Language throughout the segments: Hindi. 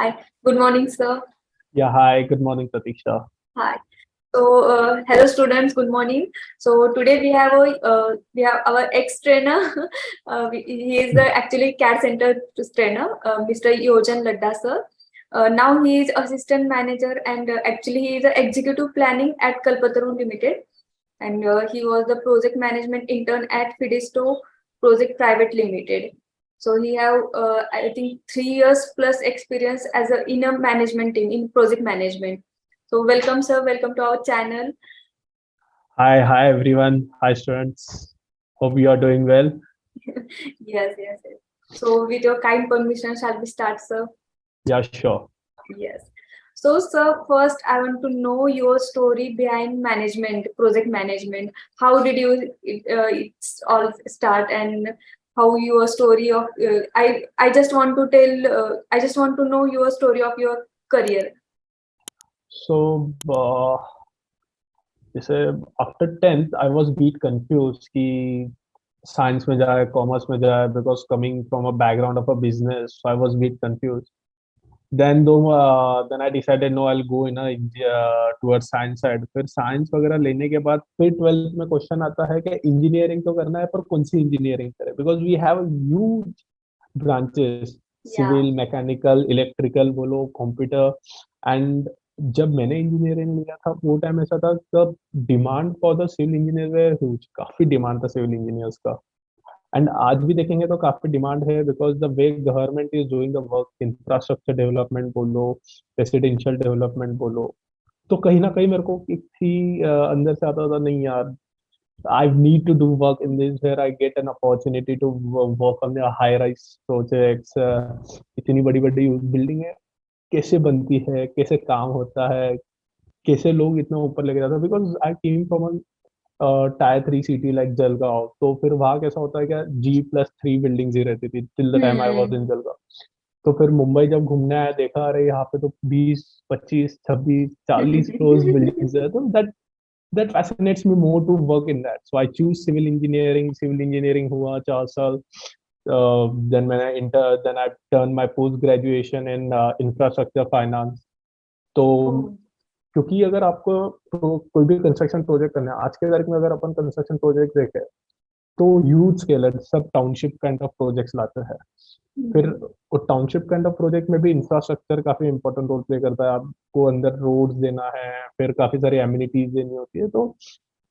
Hi, good morning, sir. Yeah, hi, good morning, Pratisha. Hi. Hello, students. Good morning. So today we have our ex trainer. He is the actually CAD center trainer, Mr. Yojan Ladda, sir. Now he is assistant manager and actually he is the executive planning at Kalpataru Limited, and he was the project management intern at Fidisto Project Private Limited. So he have I think 3 years plus experience as a in a management team in project management. So welcome, sir. Welcome to our channel. Hi, everyone. Hi, students. Hope you are doing well. Yes. So with your kind permission, shall we start, sir? Yeah, sure. Yes. So, sir, first I want to know your story behind management, project management. How did it all start, and how your story of I just want to tell. I just want to know your story of your career. So, जैसे after 10th, I was bit confused कि science में जाए, commerce में जाए, because coming from a background of a business, so I was bit confused. Then I decided no, I'll go in a towards science side. फिर science वगैरह लेने के बाद फिर 12th में क्वेश्चन आता है कि इंजीनियरिंग तो करना है पर कौन सी इंजीनियरिंग करें, because we have huge branches, Yeah. Civil, mechanical, electrical बोलो, कंप्यूटर. एंड जब मैंने इंजीनियरिंग लिया था वो टाइम ऐसा था, तब demand for the civil engineer huge, काफी डिमांड था सिविल इंजीनियर्स का. एंड आज भी देखेंगे तो काफी डिमांड है, because the way government is doing the work, infrastructure development बोलो, रेसिडेंशियल डेवलपमेंट बोलो, तो कहीं ना कहीं मेरे को एक थी अंदर से आता था, नहीं यार, I need to do work in this where I get an opportunity to work on the high rise projects. इतनी बड़ी बड़ी बिल्डिंग है, कैसे बनती है, कैसे काम होता है, कैसे लोग इतना ऊपर लेके जाते हैं, because I came from tyre 3 city like Jalgaon. तो फिर वहाँ कैसा होता है, क्या G+3 बिल्डिंग्स ही रहती थी till the time I was Hmm. इन जलगांव. तो फिर मुंबई जब घूमने आया, देखा अरे यहाँ पे तो 20, 25, 26, 40 फ्लोर्स बिल्डिंग्स है. तो that fascinates me more to work in that. So I choose civil engineering. Civil engineering हुआ 4 साल. Then I done my post graduation in infrastructure finance. तो Oh. क्योंकि अगर आपको कोई भी कंस्ट्रक्शन प्रोजेक्ट करना है आज के तारीख में, अगर अपन कंस्ट्रक्शन प्रोजेक्ट देखें तो ह्यूज स्केल है, सब टाउनशिप काइंड ऑफ प्रोजेक्ट्स लाते हैं. फिर Hmm. वो टाउनशिप काइंड ऑफ प्रोजेक्ट में भी इंफ्रास्ट्रक्चर काफी इंपॉर्टेंट रोल प्ले करता है. आपको अंदर रोड्स देना है, फिर काफी सारी एमिनिटीज देनी होती है. तो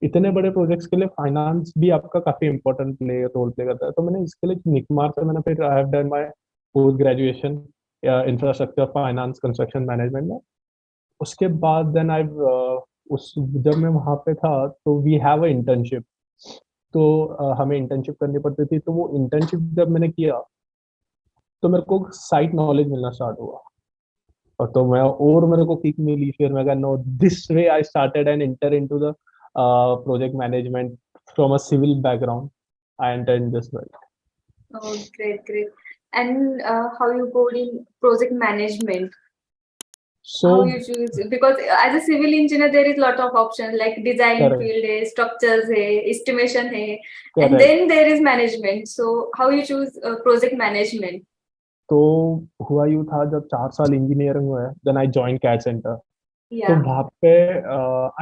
इतने बड़े प्रोजेक्ट्स के लिए फाइनेंस भी आपका काफी इंपॉर्टेंट रोल प्ले करता है. तो मैंने इसके लिए निकमार से मैंने फिर I have done my post graduation infrastructure finance construction management में. उसके बाद देन आई उस जब मैं वहाँ पे था तो वी हैव अ इंटर्नशिप. तो हमें इंटर्नशिप करनी पड़ती थी. तो वो इंटर्नशिप जब मैंने किया तो मेरे को साइट नॉलेज मिलना स्टार्ट हुआ. और तो मैं और मेरे को किक मिली. फिर मैं कहा no, this way I started and enter into the project management from a civil background. I enter in this world. Oh, great. And how you go in project management? So How you choose? Because as a civil engineer, there is lot of options like design correct. field, hai, structures, hai, estimation, hai, and correct. then there is management. So how you choose project management? तो हुआ यूँ था, जब 4 साल इंजीनियरिंग हुआ है then I join CAD centre. तो Yeah. वहाँ पे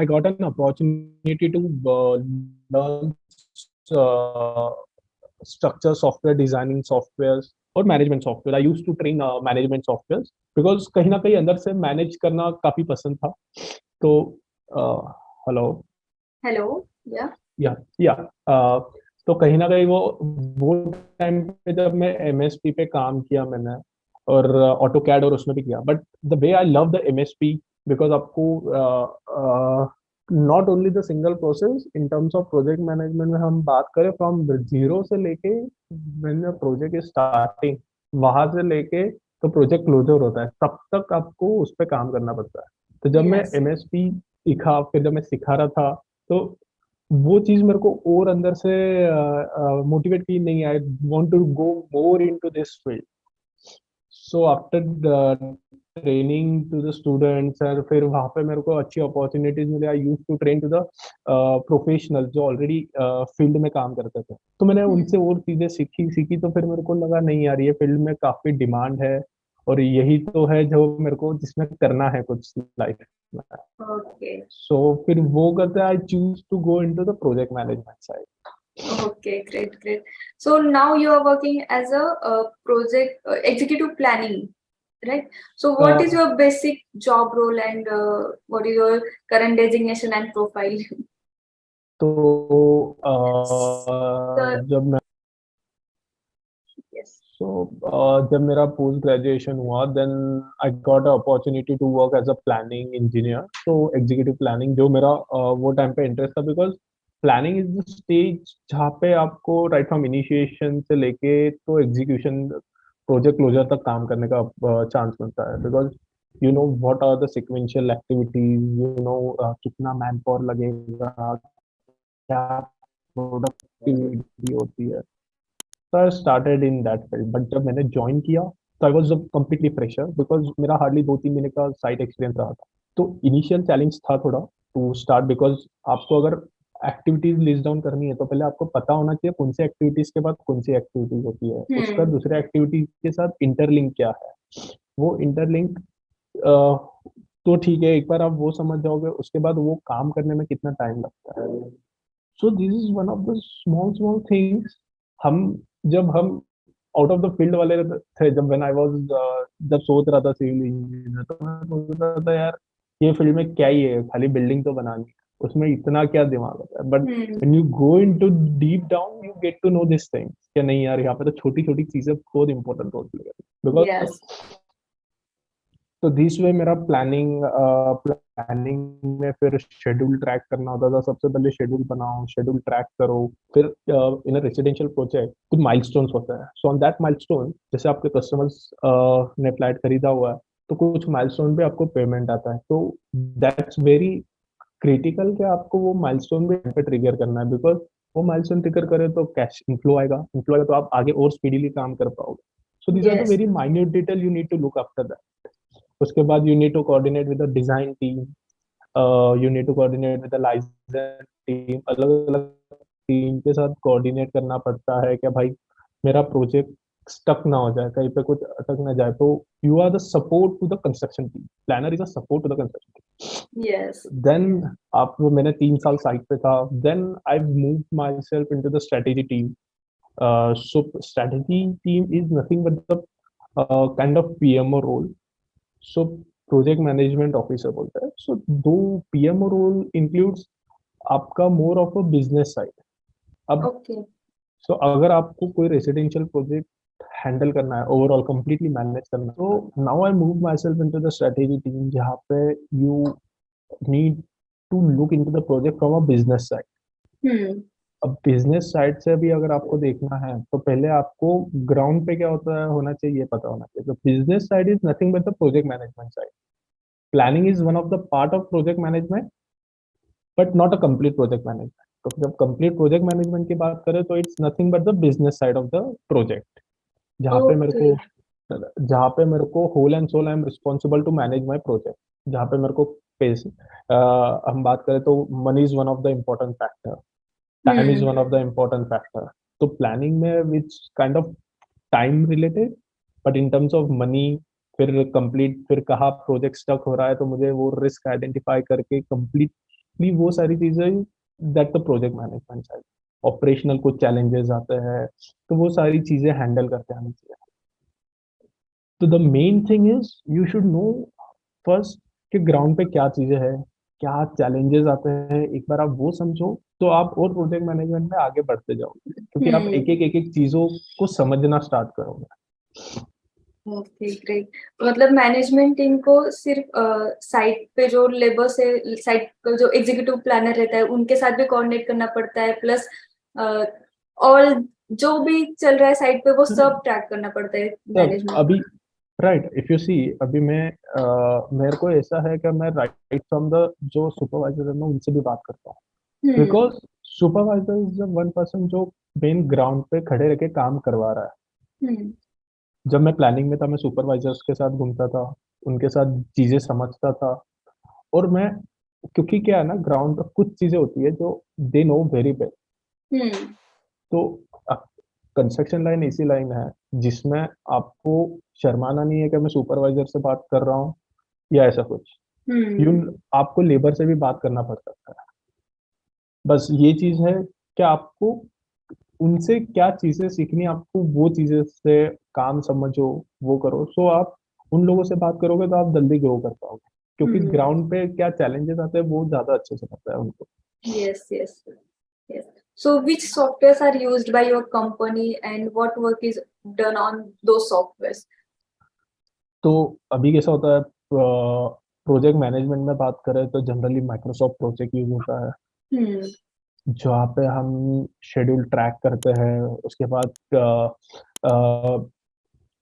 I got an opportunity to learn structure software, designing software और management software. I use to train management software, because कहीं ना कहीं अंदर से मैनेज करना काफी पसंद था. तो हेलो. Hello. Yeah. या तो कहीं ना कहीं वो टाइम पे जब मैं एमएसपी पे काम किया मैंने, और ऑटो कैड और उसमें भी किया. But the way I love the MSP, because आपको not only the single process in terms of project management में हम बात करें फ्रॉम जीरो से लेके व्हेन प्रोजेक्ट स्टार्टिंग, वहां से लेके तो प्रोजेक्ट क्लोजर होता है, तब तक आपको उस पर काम करना पड़ता है. तो जब मैं Yes. एमएसपी सीखा, फिर जब मैं सिखा रहा था, तो वो चीज मेरे को और अंदर से मोटिवेट की, नहीं, I want to go more into this field. So after training to the students, और फिर वहाँ पे मेरे को अच्छी अपॉर्चुनिटीज मिली. I use to train to the professional जो ऑलरेडी फील्ड में काम करते थे. तो मैंने Hmm. उनसे और चीजें सीखी. तो फिर मेरे को लगा नहीं यार, ये फील्ड में काफी डिमांड है, और यही तो है जो मेरे को जिसमें करना है कुछ लाइफ में। ओके सो फिर वो करते I choose to go into the project management side. okay, great. So now you are working as a project executive planning, right? So what is your basic job role and what is your current designation and profile? तो So जब मैं yes. जब मेरा पोस्ट ग्रेजुएशन हुआ then I got a opportunity to work as a planning engineer. तो एग्जीक्यूटिव प्लानिंग जो मेरा वो टाइम पे इंटरेस्ट था, because planning is the stage जहाँ पे आपको राइट फ्रॉम इनिशिएशन से लेके तो एग्जीक्यूशन प्रोजेक्ट क्लोजर तक काम करने का चांस मिलता है। Because you know what are the sequential activities, you know कितना मैन पावर लगेगा, क्या प्रोडक्टिविटी होती है। So I started in that field, but जब मैंने ज्वाइन किया तो I was completely fresher, because मेरा हार्डली 2-3 महीने का साइट एक्सपीरियंस रहा था। तो इनिशियल चैलेंज था थोड़ा टू स्टार्ट, बिकॉज आपको अगर एक्टिविटीज लिस्ट डाउन करनी है तो पहले आपको पता होना चाहिए कौन सी एक्टिविटीज के बाद कौन सी एक्टिविटीज होती है, उसका Hmm. दूसरे एक्टिविटीज के साथ इंटरलिंक क्या है। वो इंटरलिंक तो ठीक है, एक बार आप वो समझ जाओगे उसके बाद वो काम करने में कितना टाइम लगता है। So this is one of the small small things. हम जब हम आउट ऑफ द फील्ड वाले थे, जब व्हेन आई वाज जब सोच रहा था सिविल इंजीनियर, तो मैं सोच रहा था यार ये फील्ड में क्या ही है, खाली बिल्डिंग तो बनानी है, उसमें इतना क्या दिमाग होता है। But Hmm. When you go into deep down you get to know this thing कि नहीं यार, यहाँ पे तो छोटी छोटी चीजें बहुत इंपॉर्टेंट रोल प्ले करती है। Because Yes. तो दिस वे मेरा प्लानिंग में फिर शेड्यूल ट्रैक करना होता था। सबसे पहले शेड्यूल बनाओ, शेड्यूल ट्रैक करो, फिर इन अ रेसिडेंशियल प्रोजेक्ट कुछ माइलस्टोन्स होते हैं। सो ऑन दैट माइलस्टोन, जैसे आपके कस्टमर्स ने फ्लैट खरीदा हुआ है तो कुछ माइलस्टोन पे आपको पेमेंट आता है। तो दैट्स वेरी क्रिटिकल कि आपको वो माइलस्टोन पे ट्रिगर करना है, बिकॉज वो माइलस्टोन ट्रिगर करे तो कैश इनफ्लो आएगा, इनफ्लो आएगा तो आप आगे और स्पीडीली काम कर पाओगे। So these are the Yes. Very minute detail you need to look after that. उसके बाद you need to coordinate with the design team, you need to coordinate with the license team. अलग अलग टीम के साथ कोऑर्डिनेट करना पड़ता है कि भाई मेरा प्रोजेक्ट स्टक ना हो जाए, कहीं पे कुछ अटक ना जाए। तो you are the support to the construction team, planner is a support to the construction Yes. Team. Then आप मैंने 3 साल साइट पे था, then I move myself into the strategy team. So strategy team is nothing but the kind of PMO role. So project management officer बोलता है। सो दो पीएमओ रोल इंक्लूड्स आपका more of a business side. अब Okay. सो अगर आपको कोई रेसिडेंशियल प्रोजेक्ट हैंडल करना है, ओवरऑल कंप्लीटली मैनेज करना है, तो now I move myself into the strategy team, जहाँ पे you need to look into the project from a business side. Hmm. अब बिजनेस साइड से भी अगर आपको देखना है तो पहले आपको ग्राउंड पे क्या होता है होना चाहिए ये पता होना चाहिए। तो business side is nothing but the project management side. Planning is one of the part of project management, but not a complete project management. तो जब कंप्लीट प्रोजेक्ट मैनेजमेंट की बात करें तो it's nothing but the business side of the project, जहाँ पे मेरे को Okay. जहाँ पे मेरे को whole and soul I am responsible to manage my project. जहाँ पे मेरे को पैसे हम बात करें तो money is one of the important factor, time is Hmm. One of the important factor. तो प्लानिंग में which kind of time related, but in terms of money, फिर कंप्लीट फिर कहाँ प्रोजेक्ट स्टक हो रहा है तो मुझे वो रिस्क आइडेंटिफाई करके कंप्लीटली वो सारी चीजें, that the project management side. Operational कुछ चैलेंजेस आते हैं तो वो सारी चीजें हैंडल करते आनी चाहिए। तो the main thing is you should know first कि ग्राउंड पे क्या चीजें हैं, क्या चैलेंजेस आते हैं। एक बार आप वो समझो तो आप और प्रोजेक्ट मैनेजमेंट में आगे बढ़ते जाओगे, क्योंकि आप Hmm. एक एक चीजों को समझना स्टार्ट करोगे। Okay great. मतलब मैनेजमेंट टीम को सिर्फ साइट पे जो लेबर से साइट का जो एग्जीक्यूटिव प्लानर रहता है उनके साथ भी कोऑर्डिनेट करना पड़ता है, प्लस और जो भी चल रहा है साइट पे वो सब ट्रैक करना पड़ता है तब मैनेजमेंट। अभी राइट, इफ यू सी अभी मैं मेरे को ऐसा है कि मैं राइट फ्रॉम द जो सुपरवाइजर है मैं उनसे भी बात करता हूँ, hmm. Because supervisor is one person जो मेन ग्राउंड पे खड़े रह के काम करवा रहा है। हम्म। जब मैं प्लानिंग में था मैं सुपरवाइजर्स के साथ घूमता था, उनके साथ चीजें समझता था। और मैं, क्योंकि क्या है ना, ग्राउंड पर कुछ चीजें होती है जो दे नो वेरी वेल। हम्म। तो कंस्ट्रक्शन लाइन ऐसी लाइन है जिसमें आपको शर्माना नहीं है कि मैं सुपरवाइजर से बात कर रहा हूँ या ऐसा कुछ। यू हम्म आपको लेबर से भी बात करना पड़ सकता है। बस ये चीज है कि आपको उनसे क्या चीजें सीखनी है, आपको वो चीजें से काम समझो, वो करो। सो आप उन लोगों से बात करोगे तो आप जल्दी ग्रो कर पाओगे, क्योंकि हम्म ग्राउंड पे क्या चैलेंजेस आते हैं वो ज्यादा अच्छे से पता है उनको। yes yes yes. So which softwares are used by your company and what work is done on those softwares? तो अभी कैसा होता है, प्रोजेक्ट मैनेजमेंट में बात करें तो जनरली माइक्रोसॉफ्ट प्रोजेक्ट यूज होता है, Hmm. जहाँ पे हम शेड्यूल ट्रैक करते हैं। उसके बाद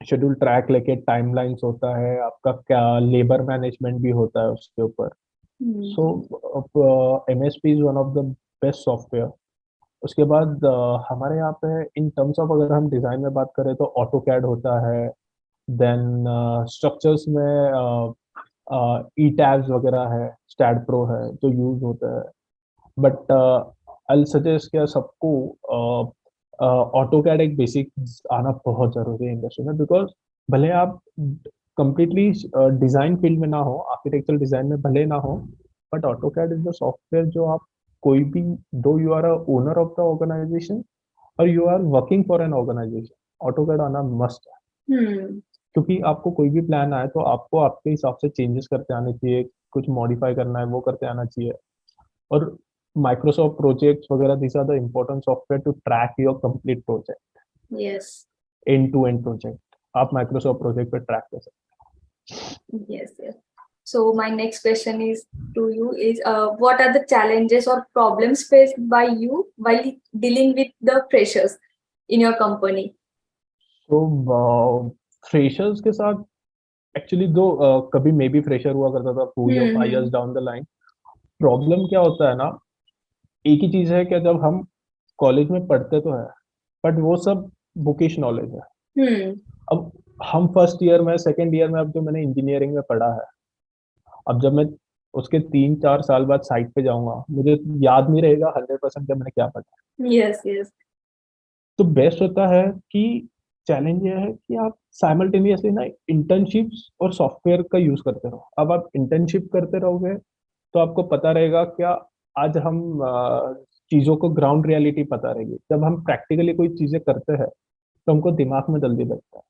शेड्यूल ट्रैक लेके टाइमलाइंस होता है, आपका क्या लेबर मैनेजमेंट भी होता है उसके ऊपर। Hmm. So MSP is one of the best software. उसके बाद हमारे यहाँ पे इन टर्म्स ऑफ अगर हम डिजाइन में बात करें तो ऑटो कैड होता है। देन स्ट्रक्चर्स में ई टैब्स वगैरह है, स्टैड प्रो है जो यूज होता है। बट आई सजेस्ट क्या सबको ऑटो कैड एक बेसिक आना बहुत जरूरी है इंडस्ट्री में, बिकॉज भले आप कंप्लीटली डिजाइन फील्ड में ना हो, आर्किटेक्चरल डिजाइन में भले ना हो, but AutoCAD is the software जो आप कोई भी, though you are a owner of the organization और you are working for an organization, AutoCAD आना मस्ट है। Hmm. क्योंकि आपको कोई भी प्लान आए तो आपको आपके हिसाब से चेंजेस करते आने चाहिए, कुछ मॉडिफाई करना है वो करते आना चाहिए। और माइक्रोसॉफ्ट प्रोजेक्ट्स वगैरह, this are the important software to track your complete project, Yes. End to end project आप माइक्रोसॉफ्ट प्रोजेक्ट पे ट्रैक कर सकते Yes, yes. So my next question is to you is what are the challenges or problems faced by you while dealing with the freshers in your company? हैं। तो फ्रेशर्स के साथ एक्चुअली दो, कभी मैं भी फ्रेशर हुआ करता था 2 या 5 years Hmm. Down the line. Problem क्या होता है ना, एक ही चीज है कि जब हम कॉलेज में पढ़ते तो है, बट वो सब बुकिश नॉलेज है। Hmm. अब हम फर्स्ट ईयर में, सेकेंड ईयर में, अब जो मैंने इंजीनियरिंग में पढ़ा है, अब जब मैं उसके 3-4 साल बाद साइट पे जाऊंगा, मुझे याद नहीं रहेगा 100% जब मैंने क्या पढ़ा। Yes, yes. तो बेस्ट होता है कि चैलेंज ये है कि आप साइमल्टेनियसली ना इंटर्नशिप्स और सॉफ्टवेयर का यूज करते रहो। अब आप इंटर्नशिप करते रहोगे तो आपको पता रहेगा क्या, आज हम चीजों को ग्राउंड रियलिटी पता रहेगी। जब हम प्रैक्टिकली कोई चीजें करते हैं तो हमको दिमाग में जल्दी बैठता है।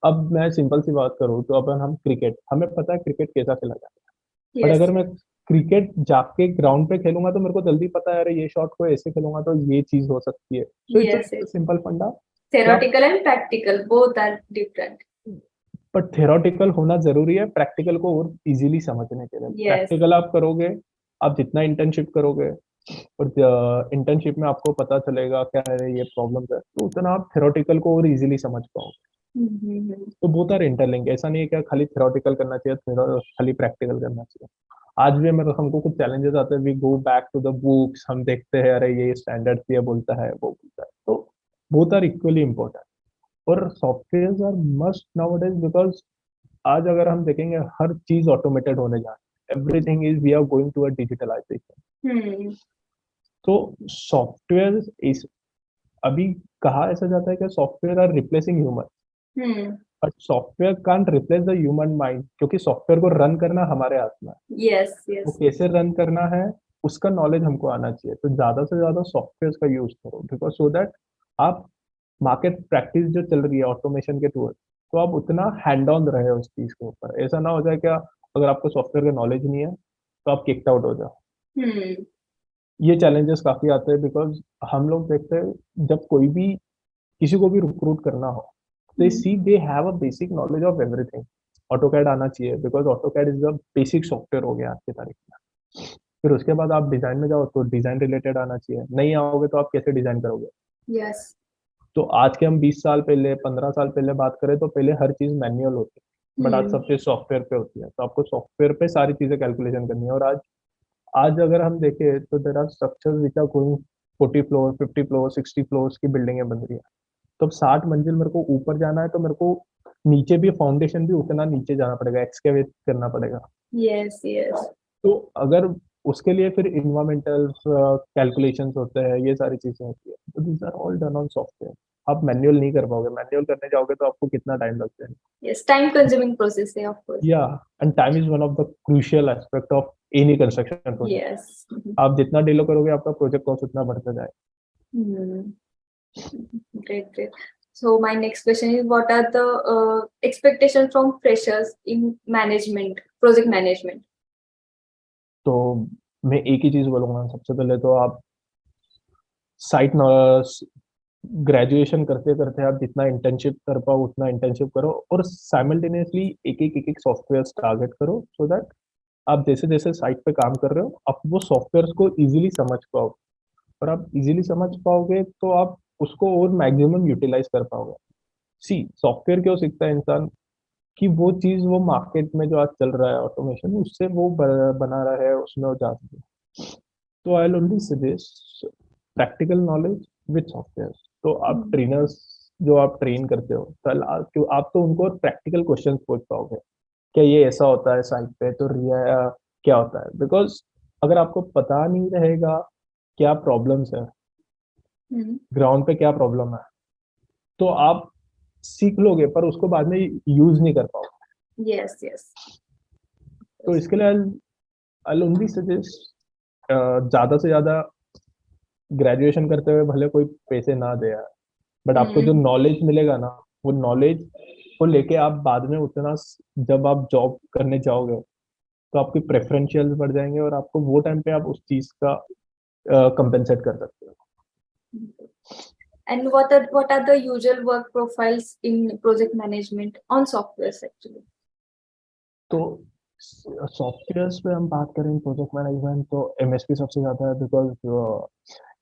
अब मैं सिंपल सी बात करूँ तो अपन हम क्रिकेट, हमें पता है क्रिकेट कैसा खेला जाता है, बट Yes. अगर मैं क्रिकेट जाके ग्राउंड पे खेलूंगा तो मेरे को जल्दी पता है, अरे ये शॉट को ऐसे खेलूंगा तो ये चीज हो सकती है। So it's Yes, a yes. Simple फंडा कि आप, Theoretical and practical both are different. But theoretical होना जरूरी है प्रैक्टिकल को और इजीली समझने के लिए। Yes. प्रैक्टिकल आप करोगे, आप जितना इंटर्नशिप करोगे और इंटर्नशिप में आपको पता चलेगा क्या है ये प्रॉब्लम है, तो उतना आप थ्योरेटिकल को और इजीली समझ पाओगे। Mm-hmm. तो बोथ आर इंटरलिंक, ऐसा नहीं है कि खाली थ्योरेटिकल करना चाहिए, खाली प्रैक्टिकल करना चाहिए। आज भी मेरे हमको कुछ चैलेंजेस आते हैं, we go back to the books, हम देखते हैं अरे ये स्टैंडर्ड ये बोलता है वो बोलता है। तो बोथ आर इक्वली इम्पोर्टेंट। और software are must nowadays, because आज अगर हम देखेंगे हर चीज ऑटोमेटेड होने जा रही है, everything is, we are going to a digitalization. Hmm. तो सॉफ्टवेयर इस, अभी कहा ऐसा जाता है कि software are replacing human, Hmm. But software can't replace the human mind, क्योंकि सॉफ्टवेयर को रन करना हमारे हाथ में है। Yes, वो yes. कैसे रन करना है उसका नॉलेज हमको आना चाहिए। तो ज्यादा से ज्यादा सॉफ्टवेयर का यूज करो, बिकॉज सो दैट आप मार्केट प्रैक्टिस जो चल रही है ऑटोमेशन के टूवर्ड, तो आप उतना हैंड ऑन रहे उस चीज के ऊपर। ऐसा ना हो जाए क्या, अगर आपको सॉफ्टवेयर का नॉलेज नहीं है तो आप किक्ड आउट हो जाओ। Hmm. ये चैलेंजेस काफी आते हैं, बिकॉज हम लोग देखते हैं जब कोई भी किसी को भी रिक्रूट करना हो, they Hmm. See they have a basic knowledge of everything. AutoCAD आना चाहिए, because AutoCAD is the basic software हो गया आज की तारीख में। फिर उसके बाद आप डिजाइन में जाओ तो डिजाइन रिलेटेड आना चाहिए, नहीं आओगे तो आप कैसे डिजाइन करोगे। Yes. तो आज के हम 20 साल पहले, 15 साल पहले बात करें तो पहले हर चीज मैन्युअल होती है, बट आज Hmm. सब चीज सॉफ्टवेयर पे होती है। तो आपको सॉफ्टवेयर पे सारी चीजें कैलकुलेशन करनी है। और आज आज अगर हम देखें तो there are structures which are going 40 floor, 50 floor, 60 floors की बिल्डिंगें बन रही है। तो अब 60 मंजिल मेरे को ऊपर जाना है तो मेरे को नीचे भी फाउंडेशन भी उतना नीचे जाना पड़ेगा, एक्सकेवेट करना पड़ेगा। Yes, yes. तो अगर उसके लिए फिर इन्वायरमेंटल कैलकुलेशंस होते हैं, ये सारी चीजें होती है, तो these are all done on software. आप मैनुअल नहीं कर पाओगे, मैनुअल करने जाओगे तो आपको कितना टाइम लग जाएगा। Yes, time consuming process है, of course. या and time is one of the crucial aspect of any construction project. Yes. आप जितना डिले करोगे आपका प्रोजेक्ट कॉस्ट उतना बढ़ता जाएगा। Hmm. Great, great. So my next question is, what are the expectations from freshers in management, project management? तो मैं एक ही चीज बोलूंगा, सबसे पहले तो आप साइट ग्रेजुएशन करते करते आप जितना इंटर्नशिप कर पाओ उतना इंटर्नशिप करो, और साइमल्टेनियसली एक एक सॉफ्टवेयर टारगेट करो, सो दैट आप जैसे जैसे साइट पे काम कर रहे हो आप वो सॉफ्टवेयर को इजीली समझ पाओ, और आप इजीली समझ पाओगे तो आप उसको और मैक्सिमम यूटिलाइज कर पाओगे। सी सॉफ्टवेयर क्यों सीखता है इंसान, कि वो चीज वो मार्केट में जो आज चल रहा है ऑटोमेशन उससे वो बना रहा है, उसमें वो जा सके। तो I only suggest practical knowledge with software. तो आप Hmm. ट्रेनर्स जो आप ट्रेन करते हो तो क्यों आप तो उनको प्रैक्टिकल क्वेश्चन पूछ पाओगे, क्या ये ऐसा होता है साइट पे, तो रिया क्या होता है, बिकॉज अगर आपको पता नहीं रहेगा क्या प्रॉब्लम्स है, Hmm. ग्राउंड पे क्या प्रॉब्लम है, तो आप सीख लोगे पर उसको बाद में यूज नहीं कर पाओगे। Yes, yes. तो इसके लिए आई ओनली सजेस्ट ज्यादा से ज्यादा ग्रेजुएशन करते हुए भले कोई पैसे ना दे यार, बट आपको जो Hmm. नॉलेज मिलेगा ना वो नॉलेज को लेके आप बाद में उतना जब आप जॉब करने जाओगे तो आपकी प्रेफरेंशियल बढ़ जाएंगे, और आपको वो टाइम पे आप उस चीज का कंपेंसेट कर सकते हो। And what are the usual work profiles in project management on softwares actually? तो सॉफ्टवेयर्स पे हम बात करें प्रोजेक्ट मैनेजमेंट तो एमएसपी सबसे ज्यादा है, बिकॉज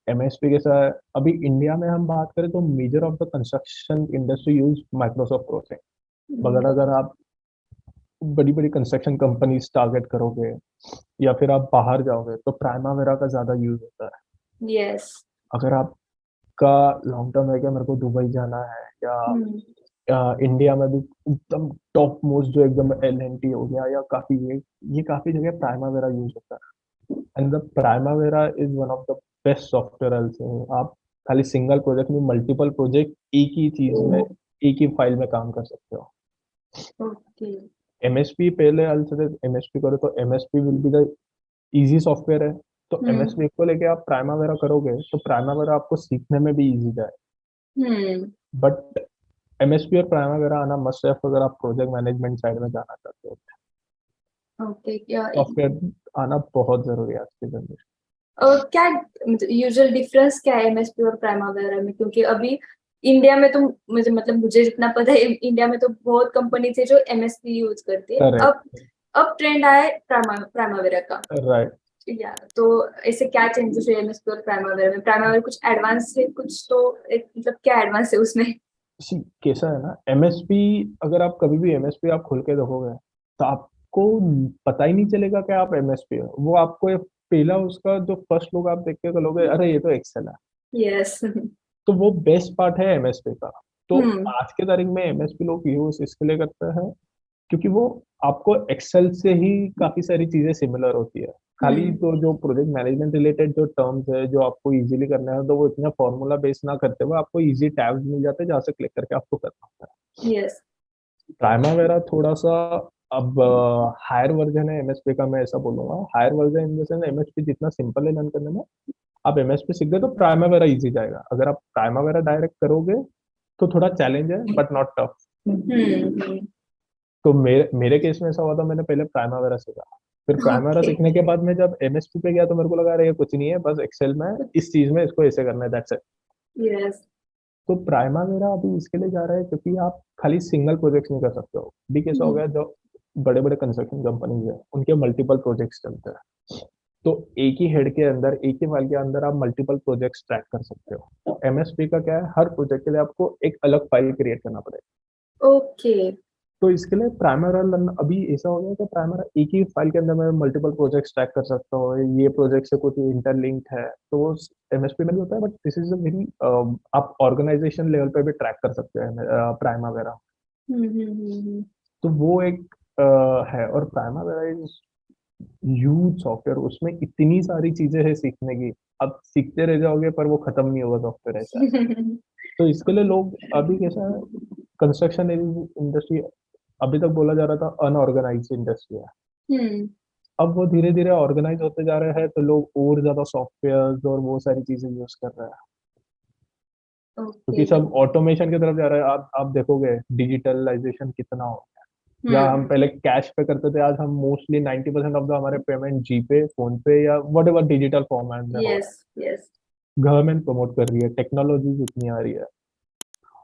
एमएसपी के साथ अभी इंडिया में हम बात करें तो measure of the construction industry use Microsoft project, Hmm. मगर अगर आप बड़ी बड़ी कंस्ट्रक्शन कंपनीज टारगेट करोगे या फिर आप बाहर जाओगे तो प्राइमावेरा का ज्यादा यूज होता है। Yes. अगर आपका लॉन्ग टर्म है कि मेरे को दुबई जाना है Hmm. या इंडिया में भी एकदम टॉप मोस्ट जो एकदम एल हो गया या काफी ये काफी जगह प्राइमावेरा यूज होता है। And the Primavera is one of the best software आप खाली सिंगल प्रोजेक्ट में मल्टीपल प्रोजेक्ट एक ही चीज में एक ही फाइल में काम कर सकते हो। Okay. एमएसपी पहले एमएसपी करो तो MSP will be the easy software है। तो Hmm. एमएसपी को लेके आप प्राइमावेरा करोगे तो प्राइमावेरा आपको सीखने में भी इजी जाए, Hmm. बट एमएसपी और प्राइमावेरा आना मस्ट है अगर आप प्रोजेक्ट मैनेजमेंट साइड में जाना चाहते हो। Okay. Yeah. सॉफ्टवेयर आना बहुत जरूरी है आज की जनरेशन। क्या यूजुअल डिफरेंस क्या है एमएसपी और प्राइमावेरा में, क्योंकि अभी इंडिया में तो मुझे जितना पता है इंडिया में तो बहुत कंपनी है जो एमएसपी यूज करती है। करेक्ट, अब ट्रेंड आया है प्राइमावेरा का। राइट। या तो ऐसे क्या चेंजेस है एमएसपी और प्राइमावेरा में? प्राइमावेरा कुछ एडवांस है, कुछ तो मतलब क्या एडवांस है उसमें? कैसा है ना, एमएसपी अगर आप कभी भी एमएसपी आप खोल के देखोगे तो आपको पता ही नहीं चलेगा कि आप एमएसपी हो। वो आपको पहला उसका जो फर्स्ट लोग आप देख के बोलोगे अरे ये तो एक्सेल है। यस। तो वो बेस्ट पार्ट है एमएसपी का। तो हम्म। आज के तारीख में एमएसपी लोग यूज इसके लिए करते हैं क्योंकि वो आपको एक्सेल से ही काफी सारी चीजें सिमिलर होती है। खाली तो जो प्रोजेक्ट मैनेजमेंट रिलेटेड जो टर्म्स है जो आपको इजीली करना है तो वो इतना फॉर्मूला बेस्ड ना करते हुए आपको इजी टैब्स मिल जाते हैं जहाँ से क्लिक करके आपको करना होता है। यस। प्राइमावेरा थोड़ा सा अब हायर वर्जन है एमएसपी का, मैं ऐसा बोलूंगा higher version in the sense MSP जितना सिंपल है लर्न करने में, आप एमएसपी सीख गए तो प्राइमावेरा इजी जाएगा। अगर आप प्राइमावेरा डायरेक्ट करोगे तो थोड़ा चैलेंज है बट नॉट टफ। हम्म। तो मेरे केस में ऐसा हुआ था, मैंने पहले प्राइमावेरा सीखा, फिर प्राइमावेरा ओके। सीखने के बाद में जब एमएसपी पे गया तो मेरे को लगा ये कुछ नहीं है, बस एक्सेल में इस चीज में इसको ऐसे करना है, दैट्स इट। यस। तो प्राइमावेरा अभी इसके लिए जा रहा है क्योंकि आप खाली सिंगल प्रोजेक्ट नहीं कर सकते हो। भी कैसा हो गया जो बड़े बड़े कंस्ट्रक्शन कंपनीज है उनके मल्टीपल प्रोजेक्ट्स चलते हैं, तो एक ही हेड के अंदर एक ही फाइल के अंदर आप मल्टीपल प्रोजेक्ट्स ट्रैक कर सकते हो। एमएसपी का क्या है, हर प्रोजेक्ट के लिए आपको एक अलग फाइल क्रिएट करना पड़ेगा। ओके। तो इसके लिए प्राइमरा अभी ऐसा हो गया कि प्राइमरा एक ही फाइल के अंदर मैं मल्टीपल प्रोजेक्ट्स ट्रैक कर सकता हूँ, ये प्रोजेक्ट से कुछ इंटरलिंक्ड है तो वो एमएसपी में नहीं होता है, but this is a very आप ऑर्गेनाइजेशन लेवल पे भी ट्रैक कर सकते हैं प्राइमावेरा। हम्म। तो वो एक है, और प्राइमावेरा इज ह्यूज सॉफ्टवेयर, उसमें इतनी सारी चीजें हैं सीखने की, आप सीखते रह जाओगे पर वो खत्म नहीं होगा सॉफ्टवेयर ऐसा है। तो इसके लिए लोग अभी कैसा है, कंस्ट्रक्शन इंडस्ट्री अभी तक बोला जा रहा था अनऑर्गेनाइज्ड इंडस्ट्री है, हम्म। अब वो धीरे धीरे ऑर्गेनाइज होते जा रहे हैं, तो लोग और ज्यादा सॉफ्टवेयर और वो सारी चीजें यूज कर रहे हैं, ओके। क्योंकि सब ऑटोमेशन की तरफ जा रहे हैं। आप देखोगे डिजिटलाइजेशन कितना हो गया, जहाँ हम हम्म। पहले कैश पे करते थे, आज हम मोस्टली 90% ऑफ द हमारे पेमेंट जीपे, फोन पे या वट एवर डिजिटल फॉर्मेट में हो यस रहा यस। है। गवर्नमेंट प्रमोट कर रही है, टेक्नोलॉजी जितनी आ रही है,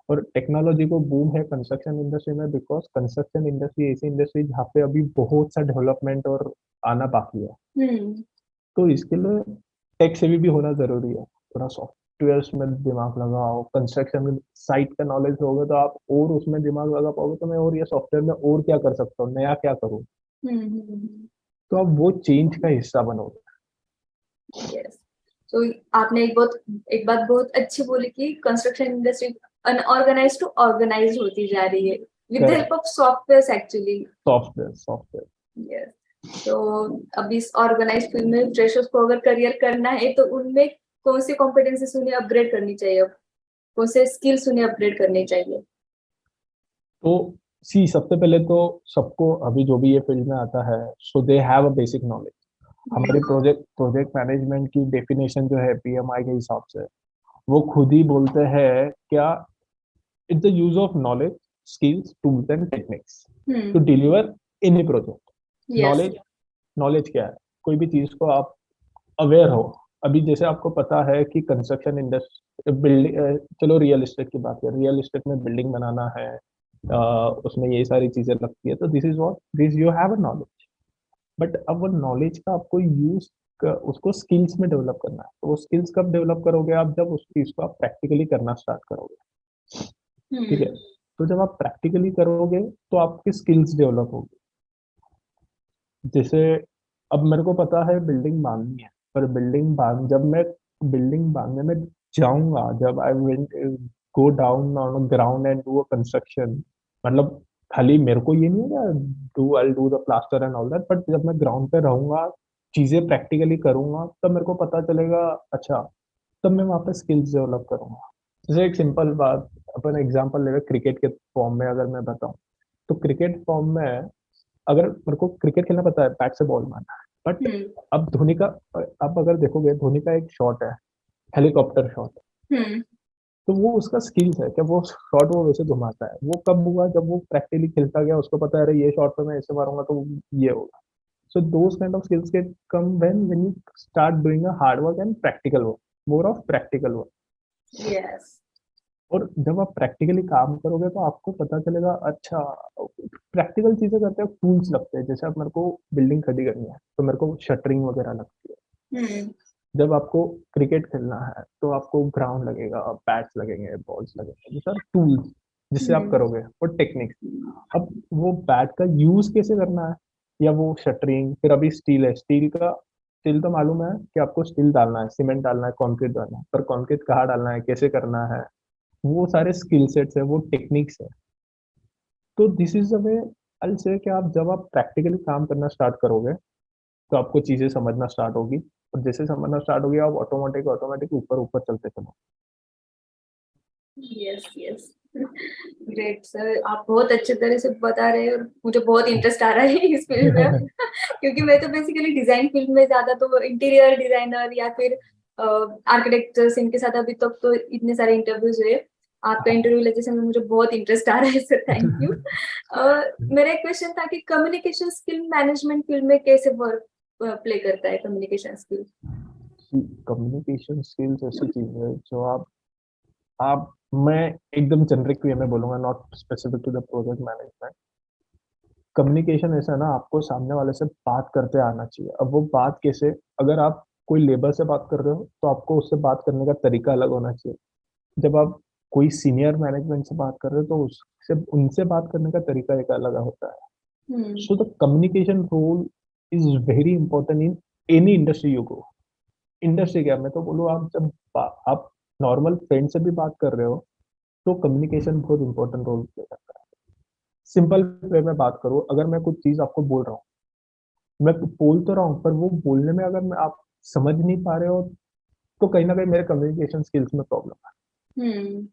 और टेक्नोलॉजी को बूम है कंस्ट्रक्शन इंडस्ट्री में, बिकॉज कंस्ट्रक्शन इंडस्ट्री ऐसी इंडस्ट्री जहाँ पे अभी बहुत सा डेवलपमेंट और आना बाकी है। हम्म। तो इसके लिए टेक सेवी भी होना जरूरी है, थोड़ा सॉफ्टवेयर में दिमाग लगाओ, कंस्ट्रक्शन में साइट का नॉलेज होगा तो आप और उसमें दिमाग लगा पाओगे, तो मैं और ये सॉफ्टवेयर में और क्या कर सकता हूँ, नया क्या करूँ, तो आप वो चेंज का हिस्सा बनोगे। यस। तो आपने एक बात बहुत अच्छी बोली कि construction industry unorganize to organize होती जा रही है with the help correct, of software actually. Software software. Yes. तो अभी इस ऑर्गेनाइज फील्ड में फ्रेशर्स को अगर करियर करना है तो उनमें कौन सी कॉम्पिटेंसीज उन्हें अपग्रेड करनी चाहिए, अब कौन से स्किल्स उन्हें अपग्रेड करने चाहिए? तो सी, सबसे पहले तो सबको अभी जो भी ये फील्ड में आता है, so they have a basic knowledge. हमारी प्रोजेक्ट मैनेजमेंट की डेफिनेशन जो है पीएमआई के हिसाब से, वो खुद ही बोलते हैं क्या, it's the use of knowledge, skills, tools and techniques to hmm. Deliver any project. Yes. Knowledge, knowledge क्या है, कोई भी चीज को आप अवेयर हो। अभी जैसे आपको पता है कि कंस्ट्रक्शन इंडस्ट्री, बिल्डिंग, चलो रियल एस्टेट की बात करें, रियल एस्टेट में बिल्डिंग बनाना है, उसमें ये सारी चीजें लगती है, तो this is what this you have a knowledge. But अब वो नॉलेज का आपको यूज, उसको स्किल्स में डेवलप करना है, तो वो स्किल्स कब डेवलप करोगे आप, जब उस चीज को आप प्रैक्टिकली करना स्टार्ट करोगे। ठीक है, हम्म। तो जब आप प्रैक्टिकली करोगे तो आपकी स्किल्स डेवलप होगी। जैसे अब मेरे को पता है बिल्डिंग बांधनी है, पर जब मैं बिल्डिंग बांधने में जाऊंगा, जब I will go down on ground and do a construction, मतलब खाली मेरे को ये नहीं होगा do I do the plaster and all that, but जब मैं ग्राउंड पे रहूंगा, चीजें प्रैक्टिकली करूंगा, तब मेरे को पता चलेगा। अच्छा, तब मैं वहाँ पे स्किल्स डेवलप करूंगा। जैसे एक सिंपल बात, अपन एग्जांपल ले रहे क्रिकेट के फॉर्म में अगर मैं बताऊं, तो क्रिकेट फॉर्म में अगर मेरे को क्रिकेट खेलना पता है, बैट से बॉल मारना है, बट हम्म। अब धोनी का, अब अगर देखोगे धोनी का एक शॉट है, हेलीकॉप्टर शॉट, हम्म। तो वो उसका स्किल्स है, क्या वो शॉट वो वैसे घुमाता है, वो कब हुआ, जब वो प्रैक्टिकली खेलता गया, उसको पता है अरे ये शॉट पे मैं ऐसे मारूंगा तो ये होगा। So those kind of skills get come when you start doing a hard work and practical work, more of practical work। Yes. और जब आप प्रैक्टिकली काम करोगे तो आपको पता चलेगा, अच्छा प्रैक्टिकल चीजें करते हैं, टूल्स लगते हैं, जैसे अब मेरे को बिल्डिंग खड़ी करनी है तो मेरे को शटरिंग वगैरह लगती है। हम्म। जब आपको क्रिकेट खेलना है तो आपको ग्राउंड लगेगा, बैट्स लगेंगे, बॉल्स लगेंगे, ये सब टूल्स जिससे आप हम्म। करोगे, और टेक्निक्स। अब वो बैट का यूज कैसे करना है, या वो शटरिंग, फिर अभी स्टील है, स्टील तो मालूम है कि आपको स्टील डालना है, सीमेंट डालना है, कंक्रीट डालना है, पर कंक्रीट कहाँ डालना है, कैसे करना है, वो सारे स्किल सेट्स है, वो टेक्निक्स है। तो दिस इज द वे आई से कि आप जब आप प्रैक्टिकली काम करना स्टार्ट करोगे तो आपको चीजें समझना स्टार्ट होगी, और जैसे समझना स्टार्ट होगी आप ऑटोमेटिक ऑटोमेटिक ऊपर ऊपर चलते चलो। Yes yes. ग्रेट सर, आप बहुत अच्छे तरह से बता रहे हैं और मुझे बहुत इंटरेस्ट आ रहा है इस फील्ड में। क्योंकि मैं तो बेसिकली डिजाइन फील्ड में ज्यादा, तो इंटीरियर डिजाइनर या फिर आर्किटेक्चर्स, इनके साथ अभी तक तो इतने सारे इंटरव्यूज हुए। आपका हाँ, इंटरव्यू लेने में मुझे बहुत इंटरेस्ट आ रहा है सर, थैंक यू। मेरा एक क्वेश्चन था कि कम्युनिकेशन स्किल मैनेजमेंट फील्ड में कैसे वर्क प्ले करता है कम्युनिकेशन स्किल? कम्युनिकेशन स्किल्स ऐसी चीज है जो आप मैं एकदम जेनरिक वे में बोलूंगा, not specific to the project management. Communication ऐसा है ना, आपको सामने वाले से बात करते आना चाहिए। अब वो बात कैसे, अगर आप कोई लेबर से बात कर रहे हो तो आपको उससे बात करने का तरीका अलग होना चाहिए। जब आप कोई सीनियर मैनेजमेंट से बात कर रहे हो तो उससे उनसे बात करने का तरीका एक अलग होता है। Hmm. So the communication role is very important in any industry you go. Industry क्या, मैं तो बोलूँ, आप जब आप नॉर्मल फ्रेंड से भी बात कर रहे हो तो कम्युनिकेशन बहुत इंपॉर्टेंट रोल प्ले करता है। सिंपल वे में बात करूँ, अगर मैं कुछ चीज आपको बोल रहा हूँ, मैं बोल तो रहा हूँ, पर वो बोलने में अगर मैं आप समझ नहीं पा रहे हो, तो कहीं ना कहीं मेरे कम्युनिकेशन स्किल्स में प्रॉब्लम है। हम्म।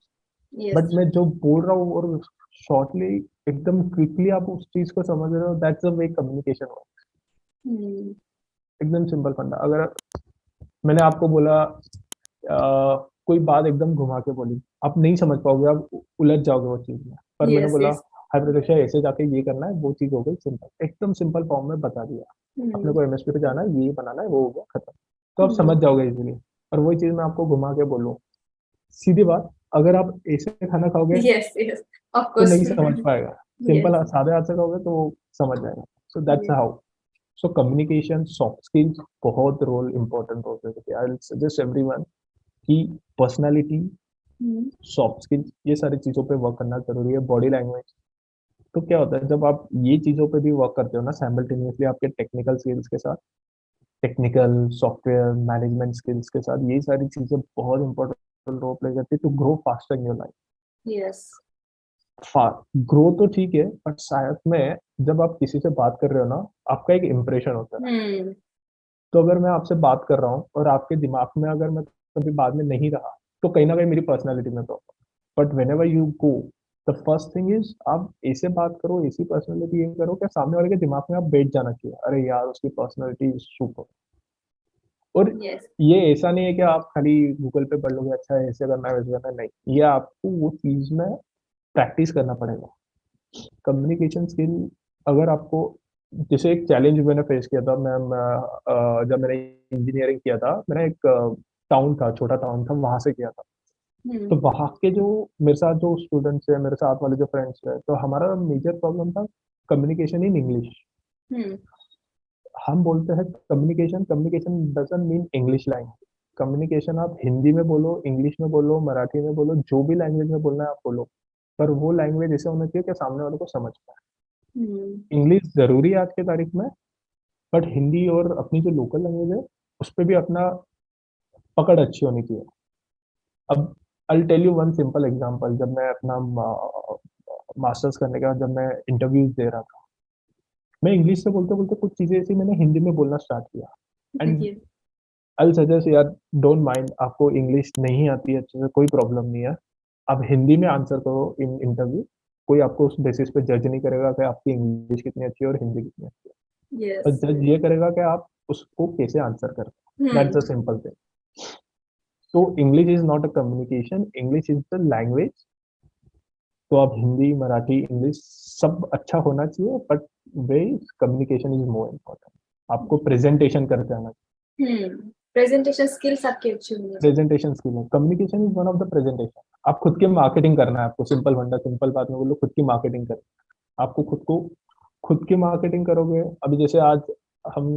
yes. बट मैं जो बोल रहा हूँ और शॉर्टली एकदम क्विकली आप उस चीज को समझ रहे हो, दैट्स द वे कम्युनिकेशन हो। Hmm. एकदम सिंपल फंडा। अगर मैंने आपको बोला कोई बात एकदम घुमा के बोली, आप नहीं समझ पाओगे, आप उलझ जाओगे वो चीज में। पर मैंने Yes, बोला yes. हाय प्रतीक्षा, ऐसे जाके ये करना है, वो चीज हो गई सिंपल, एकदम सिंपल फॉर्म में बता दिया। अपने Hmm. को एमएसपी पे जाना है, ये बनाना है, वो हो गया खत्म। तो आप Hmm. समझ जाओगे इजीली। और वही चीज मैं आपको घुमा के बोलूँ, सीधी बात, अगर आप ऐसे खाना खाओगे Yes, yes. Of तो course. नहीं समझ पाएगा। Yes. सिंपल सादे हाथ से खाओगे तो वो समझ जाएगा। So that's Yes. How. So communication, soft skills बहुत रोल इम्पोर्टेंट रोल प्ले करती है। आई सजेस्ट एवरीवन कि पर्सनालिटी, Hmm. सॉफ्ट स्किल्स, ये सारी चीजों पे वर्क करना जरूरी है। बॉडी लैंग्वेज, तो क्या होता है जब आप ये चीजों पे भी वर्क करते हो ना साइमल्टेनियसली आपके टेक्निकल स्किल्स के साथ, टेक्निकल सॉफ्टवेयर मैनेजमेंट स्किल्स के साथ, ये सारी चीजें बहुत इंपॉर्टेंट रोल प्ले करती है to grow faster in your life. Yes. Grow तो ठीक है, बट साथ में जब आप किसी से बात कर रहे हो ना, आपका एक इम्प्रेशन होता है। Hmm. तो अगर मैं आपसे बात कर रहा हूँ और आपके दिमाग में अगर मैं कभी बाद में नहीं रहा, तो कहीं ना कहीं मेरी पर्सनैलिटी में problem. But when ever you go, the first thing is आप ऐसे बात करो, ऐसी पर्सनैलिटी ये करो क्या सामने वाले के दिमाग में आप बैठ जाना चाहिए, अरे यार उसकी पर्सनैलिटी सुपर। और Yes. ये ऐसा नहीं है कि आप खाली गूगल पे पढ़ लोगे अच्छा है ऐसे करना है वैसे करना है, नहीं, ये आपको वो चीज में प्रैक्टिस करना पड़ेगा। कम्युनिकेशन स्किल, अगर आपको, जैसे एक चैलेंज मैंने फेस किया था, जब मैंने इंजीनियरिंग किया था, मैंने एक टाउन था, छोटा टाउन था, वहां से किया था। तो Hmm. वहाँ के जो मेरे साथ जो स्टूडेंट्स है, मेरे साथ वाले जो फ्रेंड्स है, तो हमारा मेजर प्रॉब्लम था कम्युनिकेशन इन इंग्लिश। Hmm. हम बोलते हैं communication, communication doesn't mean English language. Communication आप हिंदी में बोलो, इंग्लिश में बोलो, मराठी में बोलो, जो भी लैंग्वेज में बोलना है आप बोलो, पर वो लैंग्वेज ऐसे होना चाहिए कि सामने वाले को समझ पाए। Hmm. इंग्लिश जरूरी है आज के तारीख में, बट हिंदी और अपनी जो लोकल लैंग्वेज है उस पर भी अपना पकड़ अच्छी होनी चाहिए। अब I tell you one simple example, जब मैं अपना मास्टर्स करने के बाद जब मैं इंटरव्यूज दे रहा था, मैं इंग्लिश से बोलते बोलते कुछ चीजें ऐसी मैंने हिंदी में बोलना स्टार्ट किया। And Yes. आई सजेस्ट यार, डोंट माइंड, आपको इंग्लिश नहीं आती है अच्छे से, कोई प्रॉब्लम नहीं है, आप हिंदी में आंसर करो इन इंटरव्यू। कोई आपको उस बेसिस पे जज नहीं करेगा कि आपकी इंग्लिश कितनी अच्छी है और हिंदी कितनी अच्छी है। और Yes. जज ये करेगा कि आप उसको कैसे आंसर करते हो। Hmm. That's a simple thing. तो English is not a communication, English is the language. तो आप हिंदी, मराठी, इंग्लिश सब अच्छा होना चाहिए, but way communication is more important. आपको प्रेजेंटेशन करके आना चाहिए। Hmm. Presentation skills आपकी अच्छी होनी चाहिए. प्रेजेंटेशन स्किल है, communication is one of the presentation. आप खुद की मार्केटिंग करना है आपको, सिंपल फंडा, सिंपल बात में बोलो, खुद की मार्केटिंग करना है आपको। खुद की मार्केटिंग करोगे, अभी जैसे आज हम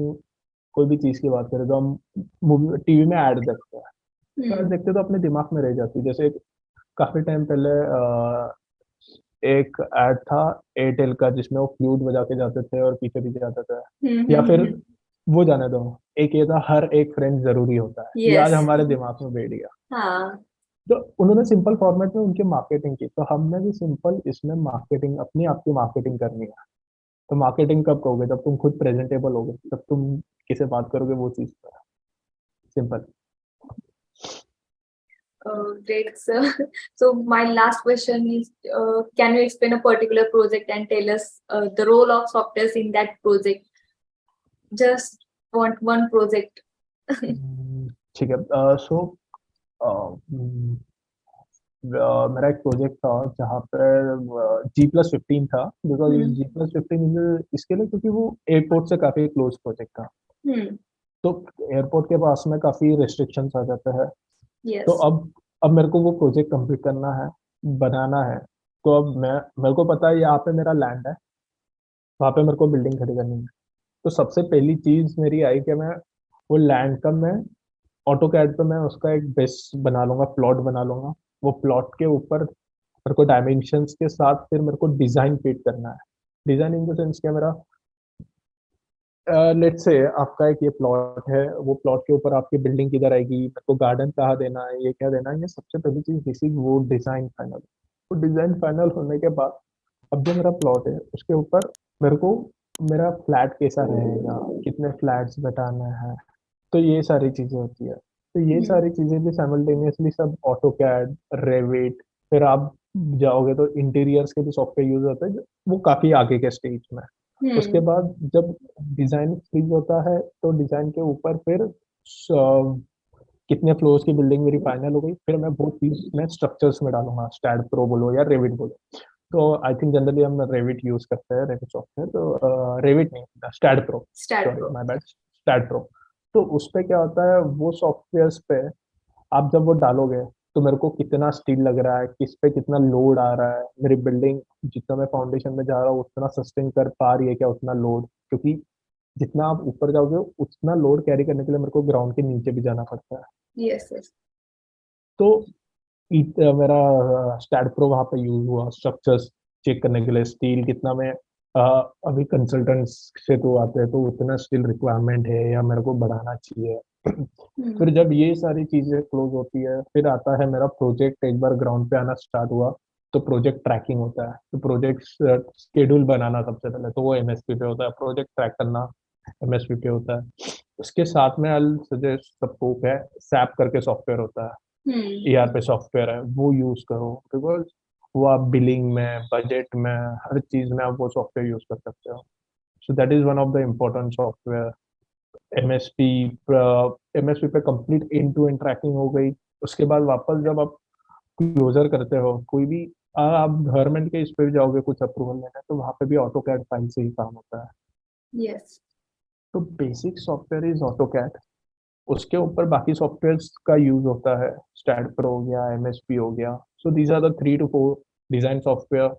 कोई भी चीज की बात करें तो हम मूवी टीवी में ऐड देखते हैं। तो ऐड Hmm. देखते तो अपने दिमाग में रह जाती है। जैसे काफी टाइम पहले एक ऐड था एयरटेल का, जिसमें वो फ्लूट बजा के जाते थे और पीछे पीछे जाते थे। Hmm. या Hmm. फिर Hmm. वो जाने दो, एक ये था हर एक फ्रेंड जरूरी होता है, ये आज Yes. हमारे दिमाग में बैठ गया। हाँ. तो उन्होंने सिंपल फॉर्मेट में उनकी मार्केटिंग की, तो हमने भी सिंपल इसमें मार्केटिंग, अपनी आपकी मार्केटिंग करनी है। तो मार्केटिंग कब करोगे, जब तुम खुद प्रेजेंटेबल होगे, जब तुम किसे बात करोगे वो चीज पर। Simple. Great, sir. So my last question is, can you explain a particular project and tell us the role of softwares in that project? Just want one project. ठीक है। सो मेरा एक प्रोजेक्ट था जहाँ पर G+15 था, बिकॉज Hmm. G+15 इसके लिए क्योंकि वो एयरपोर्ट से काफी क्लोज प्रोजेक्ट था। Hmm. तो एयरपोर्ट के पास में काफी रेस्ट्रिक्शंस आ जाते हैं। तो Yes. अब मेरे को वो प्रोजेक्ट कंप्लीट करना है, बनाना है। तो अब मेरे को पता है यहाँ पे मेरा लैंड है, वहाँ पे मेरे को बिल्डिंग खड़ी करनी है। तो सबसे पहली चीज मेरी आई कि मैं वो लैंड का, मैं ऑटो कैड पे मैं उसका एक बेस बना लूंगा, प्लॉट बना लूंगा। वो प्लॉट के ऊपर मेरे को डायमेंशंस के साथ फिर मेरे को डिजाइन फिट करना है। डिजाइन इन द सेंस क्या, मेरा लेट्स से आपका एक ये प्लॉट है, वो प्लॉट के ऊपर आपकी बिल्डिंग किधर आएगी, मेरे को गार्डन कहाँ देना है, ये क्या देना है, ये सबसे पहली चीज दिसी वो डिजाइन फाइनल। वो डिजाइन फाइनल होने के बाद अब जो मेरा प्लॉट है उसके ऊपर मेरे को मेरा फ्लैट कैसा रहेगा, कितने फ्लैट्स बैठाना है, तो ये सारी चीजें होती है। तो ये Hmm. सारी चीजें भी साइमल्टेनियसली सब ऑटो कैड, रेविट, फिर आप जाओगे तो इंटीरियर्स के भी सॉफ्टवेयर यूज होते हैं, वो काफी आगे के स्टेज में है। उसके हम्म। बाद जब डिजाइन फ्रीज होता है तो डिजाइन के ऊपर फिर कितने फ्लोर्स की बिल्डिंग मेरी फाइनल हो गई, फिर मैं वो चीज मैं स्ट्रक्चर्स में डालूंगा, स्टैड प्रो बोलो या रेविट बोलो। तो आई थिंक जनरली हम रेविट यूज करते हैं, रेविट सॉफ्टवेयर, तो रेविट नहीं, स्टैड प्रो, स्टार्ट सॉरी करो। My bad, STAAD Pro. तो उस पे क्या होता है, वो सॉफ्टवेयर पे आप जब वो डालोगे तो मेरे को कितना स्टील लग रहा है, किस पे कितना लोड आ रहा है, मेरी बिल्डिंग जितना मैं फाउंडेशन में जा रहा हूँ उतना सस्टेन कर पा रही है क्या, उतना लोड, क्योंकि जितना आप ऊपर जाओगे उतना लोड कैरी करने के लिए मेरे को ग्राउंड के नीचे भी जाना पड़ता है। Yes yes. तो मेरा स्टैड प्रो वहाँ पे यूज हुआ स्ट्रक्चर्स चेक करने के लिए, स्टील कितना मैं अभी कंसल्टेंट्स से तो आते हैं तो उतना स्टील रिक्वायरमेंट है या मेरे को बढ़ाना चाहिए। फिर हम्म। जब ये सारी चीजें क्लोज होती है फिर आता है मेरा प्रोजेक्ट, एक बार ग्राउंड पे आना स्टार्ट हुआ तो प्रोजेक्ट ट्रैकिंग होता है, तो प्रोजेक्ट शेड्यूल बनाना सबसे पहले तो वो एमएसपी पे होता है, प्रोजेक्ट ट्रैक करना एमएसपी पे होता है। उसके साथ में आई सजेस्ट सबको है सैप करके सॉफ्टवेयर होता है, हम्म। ईआरपी सॉफ्टवेयर है, वो यूज करो बिकॉज वो आप बिलिंग में, बजट में, हर चीज में आप वो सॉफ्टवेयर यूज कर सकते हो। So that is one of the important software. MSP MSP पे complete end to end tracking हो गई। उसके बाद वापस जब आप क्लोजर करते हो कोई भी, आप गवर्नमेंट के इस पे भी जाओगे कुछ अप्रूवल लेना है तो वहाँ पे भी ऑटो कैड फाइल से ही काम होता है। यस। तो basic software is AutoCAD, उसके ऊपर बाकी सॉफ्टवेयर्स का यूज होता है, स्टैड प्रो हो गया, एमएसपी हो गया। So these are the 3 to 4 design software,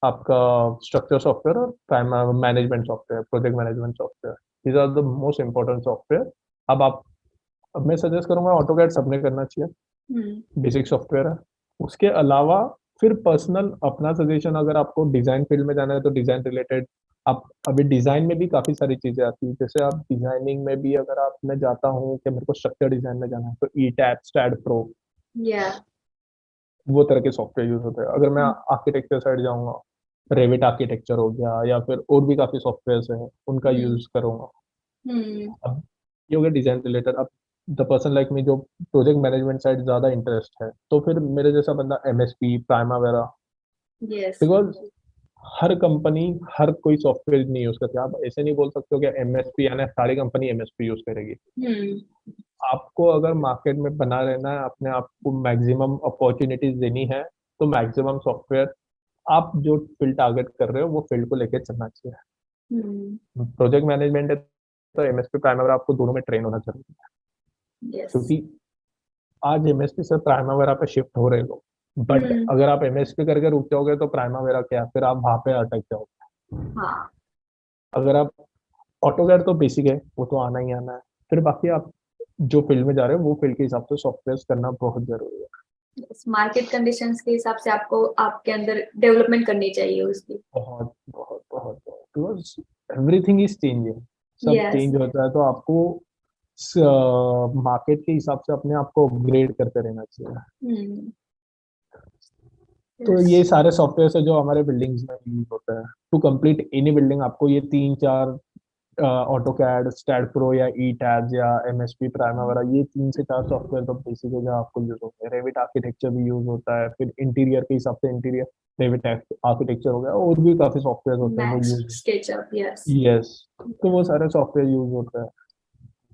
आपका स्ट्रक्चर सॉफ्टवेयर और management software, project management software, these are the most important software. अब मैं सजेस्ट करूंगा ऑटोकैड सबने करना चाहिए, हम्म। बेसिक सॉफ्टवेयर है। उसके अलावा फिर पर्सनल अपना सजेशन, अगर आपको डिजाइन फील्ड में जाना है तो डिजाइन रिलेटेड, आप अभी डिजाइन में भी काफी सारी चीजें आती है, जैसे आप डिजाइनिंग में भी अगर आप, मैं जाता हूँ कि मेरे को स्ट्रक्चर डिजाइन में जाना है तो ई टैप, स्टैड प्रो, या। वो तरह के सॉफ्टवेयर यूज होते हैं। अगर मैं आर्किटेक्चर साइड जाऊंगा, रेविट आर्किटेक्चर हो गया या फिर और भी काफी सॉफ्टवेयर हैं उनका हम्म। यूज करूंगा। हम्म। अब ये हो गया डिजाइन रिलेटेड। अब द पर्सन लाइक मी जो प्रोजेक्ट मैनेजमेंट साइड ज्यादा इंटरेस्ट है तो फिर मेरे जैसा बंदा एमएसपी, प्राइमावेरा, यस। बिकॉज हर कंपनी हर कोई सॉफ्टवेयर नहीं यूज करती। आप ऐसे नहीं बोल सकते हो कि एमएसपी यानी सारी कंपनी एमएसपी यूज करेगी। हम्म। आपको अगर मार्केट में बना रहना है, अपने आप को मैक्सिमम अपॉर्चुनिटीज देनी है, तो मैक्सिमम सॉफ्टवेयर आप जो फील्ड टारगेट कर रहे हो वो फील्ड को लेकर चलना चाहिए। हम्म। प्रोजेक्ट मैनेजमेंट है तो एमएसपी, प्राइमावेरा, आपको दोनों में ट्रेन होना जरूरी है, यस। क्योंकि आज एमएसपी से प्राइमावेरा पे शिफ्ट हो रहे लोग, बट हम्म। अगर आप एमएसपी करके रुक जाओगे तो प्राइमावेरा क्या, फिर आप वहां पे अटक जाओगे। हाँ। अगर आप ऑटोकैड तो बेसिक है, वो तो आना ही आना है, फिर बाकी आप जो फील्ड में जा रहे हो वो फील्ड के हिसाब से सॉफ्टवेयर करना बहुत जरूरी है। मार्केट कंडीशंस के हिसाब से आपको आपके अंदर डेवलपमेंट करनी चाहिए उसकी। बहुत बहुत बहुत बहुत, बिकॉज एवरीथिंग इज चेंजिंग, सब यस। चेंज होता है तो आपको मार्केट के हिसाब से अपने आप को अपग्रेड करते रहना चाहिए। हम्म। तो यस। ये सारे सॉफ्टवेयर है जो हमारे बिल्डिंग्स में यूज होता है। टू कंप्लीट एनी बिल्डिंग आपको ये 3 4 ऑटो कैड, स्टैड प्रो या ई टैब्स या एमएसपी, प्राइमावेरा, ये 3 से 4 सॉफ्टवेयर तो बेसिक है जो आपको यूज होता है। रेविट आर्किटेक्चर भी यूज होता है, फिर इंटीरियर के हिसाब से इंटीरियर रेविट आर्किटेक्चर हो गया, और भी काफी सॉफ्टवेयर होते हैं वो max use. SketchUp. Yes. Yes, तो वो सारे सॉफ्टवेयर यूज होते हैं।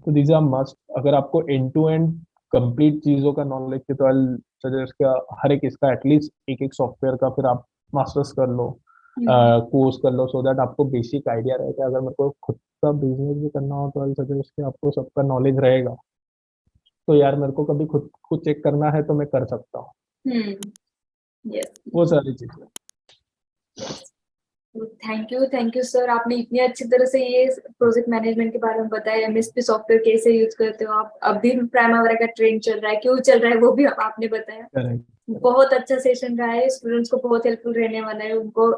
तो दीज आर मस्ट। अगर आपको एंड टू एंड कंप्लीट चीजों का नॉलेज है तो आई सजेस्ट का हर एक इसका एटलीस्ट एक एक सॉफ्टवेयर का फिर आप मास्टर्स कर लो, हम्म। कोर्स कर लो, सो दैट आपको बेसिक आइडिया रहे कि अगर मेरे को खुद का बिजनेस भी करना हो तो आई सजेस्ट कि आपको सबका नॉलेज रहेगा तो यार मेरे को कभी खुद खुद चेक करना है तो मैं कर सकता हूँ, हम्म। यस। वो सारी चीजें। यस। थैंक यू सर, आपने इतनी अच्छी तरह से ये प्रोजेक्ट मैनेजमेंट के बारे में बताया, एमएसपी सॉफ्टवेयर कैसे यूज करते हो आप, अभी प्राइमरी का ट्रेंड चल रहा है, क्यों चल रहा है वो भी आपने बताया। करेक्ट। बहुत अच्छा सेशन रहा है, स्टूडेंट्स को बहुत हेल्पफुल रहने वाला है। उनको,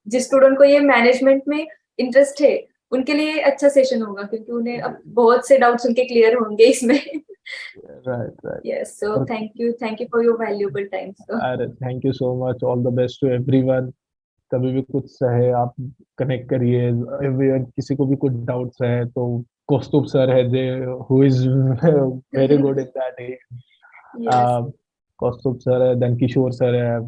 जिस स्टूडेंट को ये मैनेजमेंट में इंटरेस्ट है उनके लिए अच्छा सेशन होगा, क्योंकि उन्हें अब बहुत से डाउट्स उनके क्लियर होंगे इसमें। Right right. यस, सो और thank you for your valuable time sir. अरे thank you so much, all the best to everyone. कभी भी कुछ रहे आप कनेक्ट करिए, एवरीवन, किसी को भी कुछ डाउट्स रहे तो कौस्तुभ सर है they who is very good in that. Yes. Kaustubh sir है, देन किशोर सर है,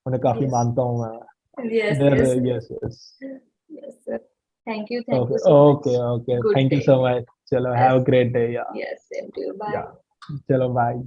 उन्हें काफी Yes. मानता हूँ मैं। Yes, there yes, yes yes. yes, sir. Thank you okay so much. Okay okay, Good thank you day. So much, चलो Yes, have a great day. या yes, same to you. Bye. चलो बाय।